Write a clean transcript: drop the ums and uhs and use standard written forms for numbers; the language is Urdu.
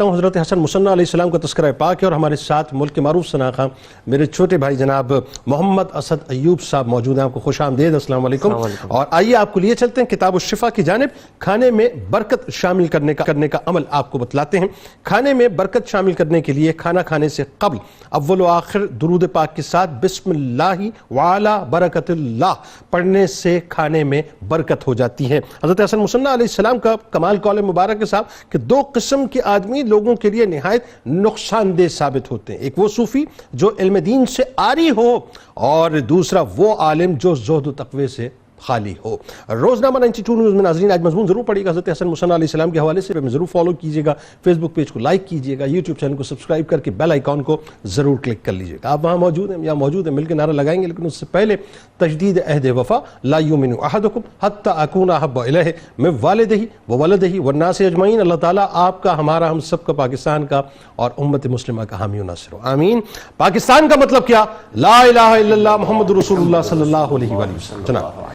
حضرت حسن مصنع علیہ السلام کا تذکرہ پاک ہے اور ہمارے ساتھ ملک کے معروف سناخواں میرے چھوٹے بھائی جناب محمد اسد ایوب صاحب موجود ہیں. آپ کو خوش آمدید. السلام علیکم. اور آئیے آپ کو لیے چلتے ہیں کتاب الشفا کی جانب. کھانے میں برکت شامل کرنے کا عمل آپ کو بتلاتے ہیں. کھانے میں برکت شامل کرنے کے لیے کھانا کھانے سے قبل اول و آخر درود پاک کے ساتھ بسم اللہ وعلی برکت اللہ پڑھنے سے کھانے میں برکت ہو جاتی ہے. حضرت حسن مصنع علیہ السلام کا کمال قول مبارک کے صاحب کہ دو قسم کے آدمی لوگوں کے لیے نہایت نقصان دہ ثابت ہوتے ہیں. ایک وہ صوفی جو علم دین سے عاری ہو اور دوسرا وہ عالم جو زہد و تقوی سے خالی ہو. روزنامہ 92 نیوز میں ناظرین آج مضمون ضرور پڑھیے گا حضرت حسن مصنع علیہ السلام کے حوالے سے. ضرور فالو کیجیے گا, فیس بک پیج کو لائک کیجیے گا, یوٹیوب چینل کو سبسکرائب کر کے بیل آئیکن کو ضرور کلک کر لیجیے گا. آپ وہاں موجود ہیں یا موجود ہیں مل کے نعرہ لگائیں گے, لیکن اس سے پہلے تجدید عہد وفا لا یؤمن احدکم حتی اکون احب الیہ من والدہ وولدہ والناس اجمعین. اللہ تعالیٰ آپ کا, ہمارا, ہم سب کا, پاکستان کا اور امت مسلمہ کا حامی و ناصر ہو. آمین. پاکستان کا مطلب کیا؟ لا الہ الا اللہ محمد رسول اللہ صلی اللہ علیہ وسلم. جناب